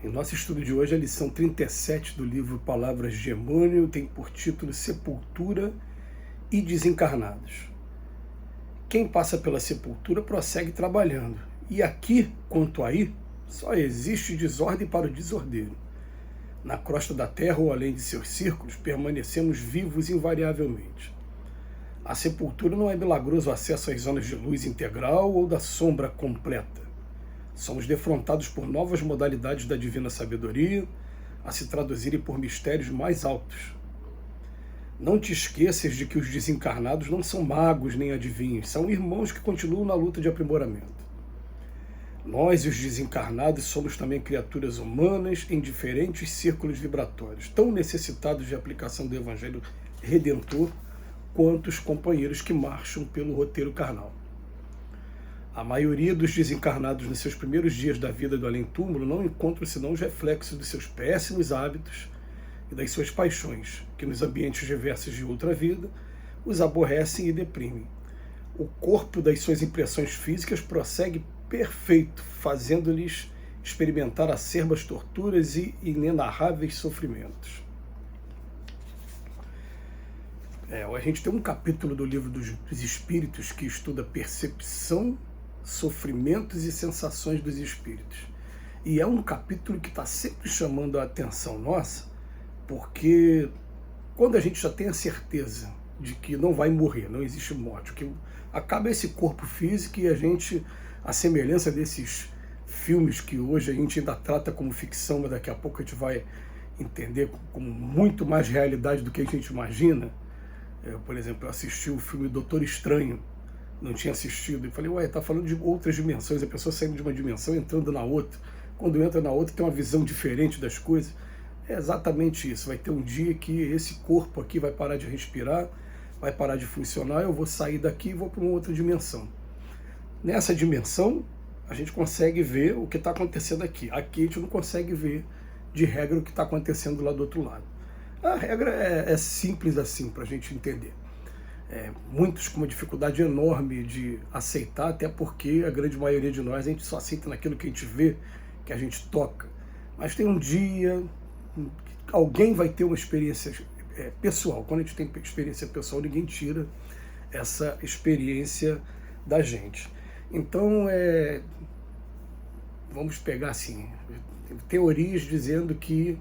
Em nosso estudo de hoje, a lição 37 do livro Palavras de Emmanuel tem por título Sepultura e Desencarnados. Quem passa pela sepultura prossegue trabalhando, e aqui, quanto aí, só existe desordem para o desordeiro. Na crosta da terra ou além de seus círculos, permanecemos vivos invariavelmente. A sepultura não é milagroso acesso às zonas de luz integral ou da sombra completa. Somos defrontados por novas modalidades da divina sabedoria, a se traduzirem por mistérios mais altos. Não te esqueças de que os desencarnados não são magos nem adivinhos, são irmãos que continuam na luta de aprimoramento. Nós e os desencarnados somos também criaturas humanas em diferentes círculos vibratórios, tão necessitados de aplicação do Evangelho Redentor quanto os companheiros que marcham pelo roteiro carnal. A maioria dos desencarnados nos seus primeiros dias da vida do além-túmulo não encontram senão os reflexos dos seus péssimos hábitos e das suas paixões, que nos ambientes diversos de outra vida os aborrecem e deprimem. O corpo das suas impressões físicas prossegue perfeito, fazendo-lhes experimentar acerbas torturas e inenarráveis sofrimentos. A gente tem um capítulo do livro dos Espíritos que estuda percepção, sofrimentos e sensações dos espíritos. E é um capítulo que está sempre chamando a atenção nossa, porque quando a gente já tem a certeza de que não vai morrer, não existe morte, que acaba esse corpo físico e a gente, a semelhança desses filmes que hoje a gente ainda trata como ficção, mas daqui a pouco a gente vai entender como muito mais realidade do que a gente imagina. Por exemplo, eu assisti o filme Doutor Estranho, não tinha assistido, e falei, tá falando de outras dimensões, a pessoa saindo de uma dimensão entrando na outra. Quando entra na outra tem uma visão diferente das coisas. É exatamente isso, vai ter um dia que esse corpo aqui vai parar de respirar, vai parar de funcionar, eu vou sair daqui e vou para uma outra dimensão. Nessa dimensão, a gente consegue ver o que está acontecendo aqui. Aqui a gente não consegue ver, de regra, o que está acontecendo lá do outro lado. A regra é simples assim, para a gente entender. Muitos com uma dificuldade enorme de aceitar, até porque a grande maioria de nós, a gente só aceita naquilo que a gente vê, que a gente toca. Mas tem um dia, alguém vai ter uma experiência pessoal. Quando a gente tem experiência pessoal, ninguém tira essa experiência da gente. Então, vamos pegar assim, teorias dizendo que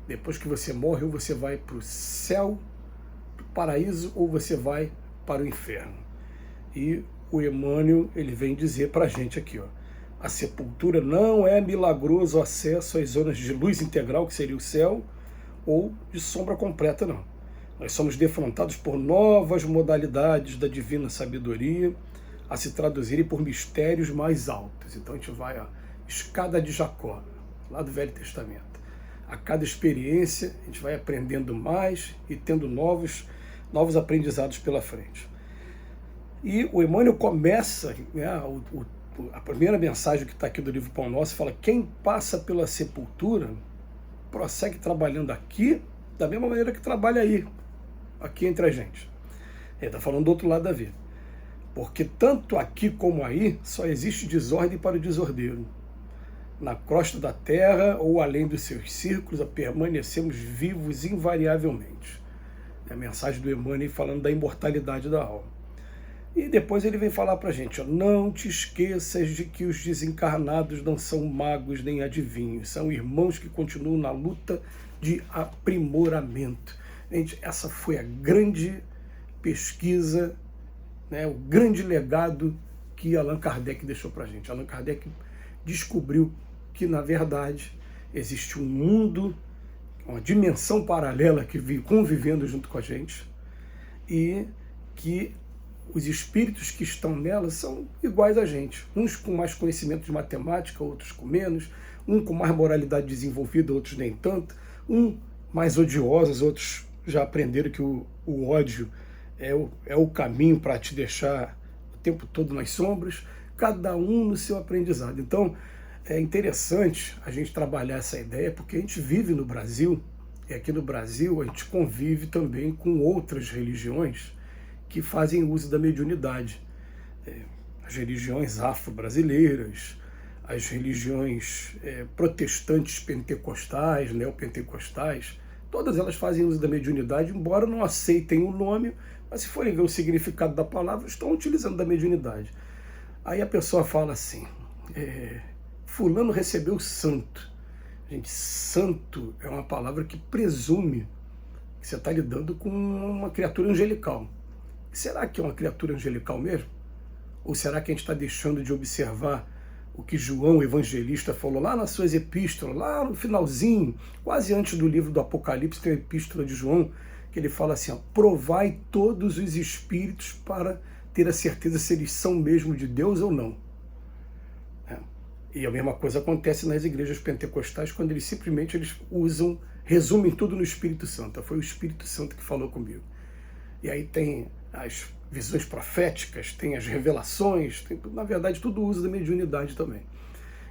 depois que você morre, ou você vai para o céu, para o paraíso, ou você vai para o inferno. E o Emmanuel, ele vem dizer para a gente aqui, a sepultura não é milagroso acesso às zonas de luz integral, que seria o céu, ou de sombra completa, não. Nós somos defrontados por novas modalidades da divina sabedoria, a se traduzirem por mistérios mais altos. Então a gente vai à escada de Jacó, lá do Velho Testamento. A cada experiência, a gente vai aprendendo mais e tendo novos aprendizados pela frente. E o Emmanuel começa, a primeira mensagem que está aqui do livro Pão Nosso, fala: quem passa pela sepultura prossegue trabalhando aqui da mesma maneira que trabalha aí, aqui entre a gente. Ele está falando do outro lado da vida. Porque tanto aqui como aí só existe desordem para o desordeiro. Na crosta da terra ou além dos seus círculos, permanecemos vivos invariavelmente. É a mensagem do Emmanuel falando da imortalidade da alma. E depois ele vem falar para a gente, não te esqueças de que os desencarnados não são magos nem adivinhos, são irmãos que continuam na luta de aprimoramento. Gente, essa foi a grande pesquisa, o grande legado que Allan Kardec deixou para a gente. Allan Kardec descobriu que, na verdade, existe um mundo, uma dimensão paralela que vive convivendo junto com a gente e que os espíritos que estão nela são iguais a gente. Uns com mais conhecimento de matemática, outros com menos. Um com mais moralidade desenvolvida, outros nem tanto. Um mais odiosos, outros já aprenderam que o ódio é o caminho para te deixar o tempo todo nas sombras. Cada um no seu aprendizado. Então, é interessante a gente trabalhar essa ideia, porque a gente vive no Brasil, e aqui no Brasil a gente convive também com outras religiões que fazem uso da mediunidade. As religiões afro-brasileiras, as religiões protestantes, pentecostais, neopentecostais, todas elas fazem uso da mediunidade, embora não aceitem o nome, mas se forem ver o significado da palavra, estão utilizando da mediunidade. Aí a pessoa fala assim, fulano recebeu santo. Gente, santo é uma palavra que presume que você está lidando com uma criatura angelical. Será que é uma criatura angelical mesmo? Ou será que a gente está deixando de observar o que João, o evangelista, falou lá nas suas epístolas, lá no finalzinho, quase antes do livro do Apocalipse, tem a epístola de João, que ele fala assim, provai todos os espíritos para ter a certeza se eles são mesmo de Deus ou não. E a mesma coisa acontece nas igrejas pentecostais, quando eles simplesmente resumem tudo no Espírito Santo. Foi o Espírito Santo que falou comigo. E aí tem as visões proféticas, tem as revelações, tem, na verdade, tudo uso da mediunidade também.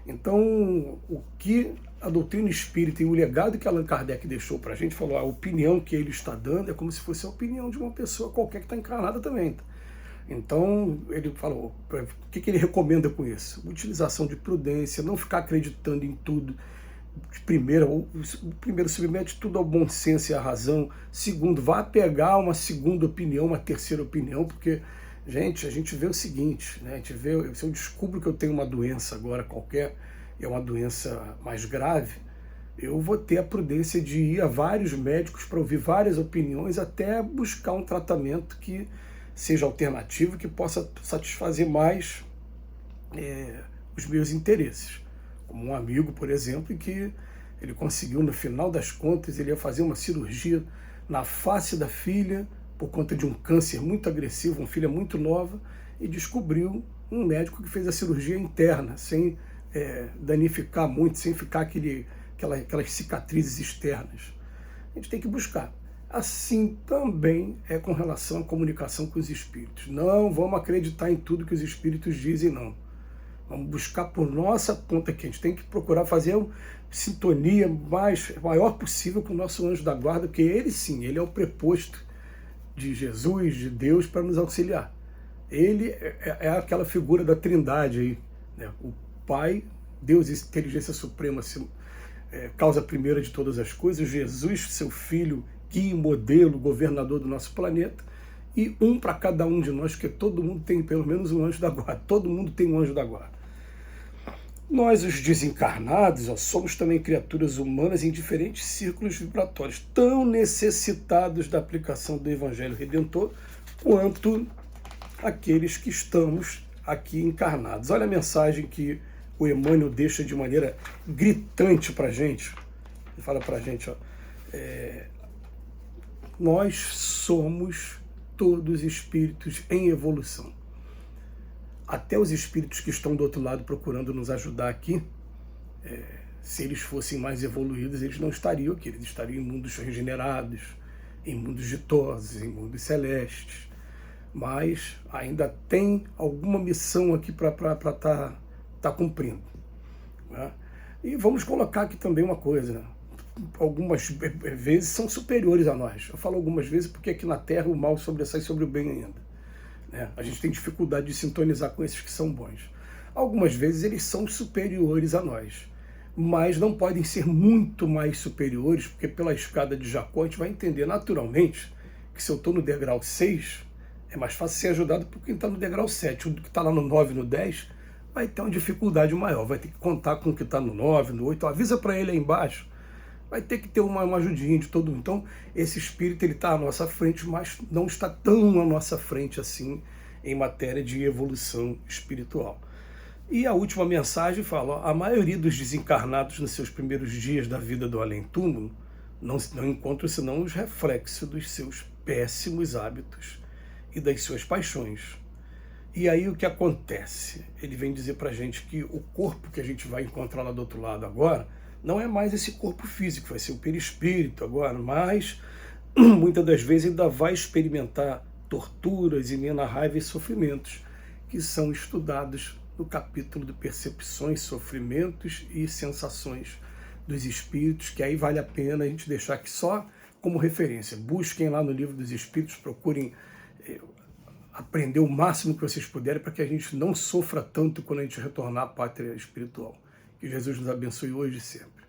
Então, o que a doutrina espírita e o legado que Allan Kardec deixou para a gente, falou, a opinião que ele está dando é como se fosse a opinião de uma pessoa qualquer que está encarnada também. Então, ele falou, o que ele recomenda com isso? Utilização de prudência, não ficar acreditando em tudo. Primeiro, submete tudo ao bom senso e à razão. Segundo, vá pegar uma segunda opinião, uma terceira opinião, porque, gente, a gente vê o seguinte, né? A gente vê, se eu descubro que eu tenho uma doença agora qualquer, é uma doença mais grave, eu vou ter a prudência de ir a vários médicos para ouvir várias opiniões até buscar um tratamento que seja alternativo, que possa satisfazer mais os meus interesses. Como um amigo, por exemplo, que ele conseguiu, no final das contas, ele ia fazer uma cirurgia na face da filha, por conta de um câncer muito agressivo, uma filha muito nova, e descobriu um médico que fez a cirurgia interna, sem danificar muito, sem ficar aquelas cicatrizes externas. A gente tem que buscar. Assim também é com relação à comunicação com os espíritos. Não vamos acreditar em tudo que os espíritos dizem, não. Vamos buscar por nossa conta aqui. A gente tem que procurar fazer uma sintonia maior possível com o nosso anjo da guarda, porque ele sim, ele é o preposto de Jesus, de Deus, para nos auxiliar. Ele é aquela figura da trindade aí, né? O Pai, Deus, inteligência suprema, causa primeira de todas as coisas, Jesus, seu Filho, guia, modelo, governador do nosso planeta, e um para cada um de nós, porque todo mundo tem pelo menos um anjo da guarda, todo mundo tem um anjo da guarda. Nós, os desencarnados, somos também criaturas humanas em diferentes círculos vibratórios, tão necessitados da aplicação do Evangelho Redentor, quanto aqueles que estamos aqui encarnados. Olha a mensagem que o Emmanuel deixa de maneira gritante para a gente. Ele fala para a gente, nós somos todos espíritos em evolução. Até os espíritos que estão do outro lado procurando nos ajudar aqui, se eles fossem mais evoluídos, eles não estariam aqui, eles estariam em mundos regenerados, em mundos ditosos, em mundos celestes. Mas ainda tem alguma missão aqui para tá cumprindo, né? E vamos colocar aqui também uma coisa, né? Algumas vezes são superiores a nós. Eu falo algumas vezes porque aqui na Terra o mal sobressai sobre o bem ainda, né? A gente tem dificuldade de sintonizar com esses que são bons. Algumas vezes eles são superiores a nós, mas não podem ser muito mais superiores, porque pela escada de Jacó a gente vai entender naturalmente que se eu estou no degrau 6, é mais fácil ser ajudado por quem está no degrau 7. O que está lá no 9, no 10, vai ter uma dificuldade maior, vai ter que contar com o que está no 9, no 8, avisa para ele aí embaixo, vai ter que ter uma ajudinha de todo mundo. Então, esse espírito está à nossa frente, mas não está tão à nossa frente assim em matéria de evolução espiritual. E a última mensagem fala, a maioria dos desencarnados nos seus primeiros dias da vida do além-túmulo não encontram senão os reflexos dos seus péssimos hábitos e das suas paixões. E aí o que acontece? Ele vem dizer pra gente que o corpo que a gente vai encontrar lá do outro lado agora não é mais esse corpo físico, vai ser o perispírito agora, mas muitas das vezes ainda vai experimentar torturas, imena raiva e sofrimentos, que são estudados no capítulo de percepções, sofrimentos e sensações dos espíritos, que aí vale a pena a gente deixar aqui só como referência. Busquem lá no Livro dos Espíritos, procurem aprender o máximo que vocês puderem para que a gente não sofra tanto quando a gente retornar à pátria espiritual. Que Jesus nos abençoe hoje e sempre.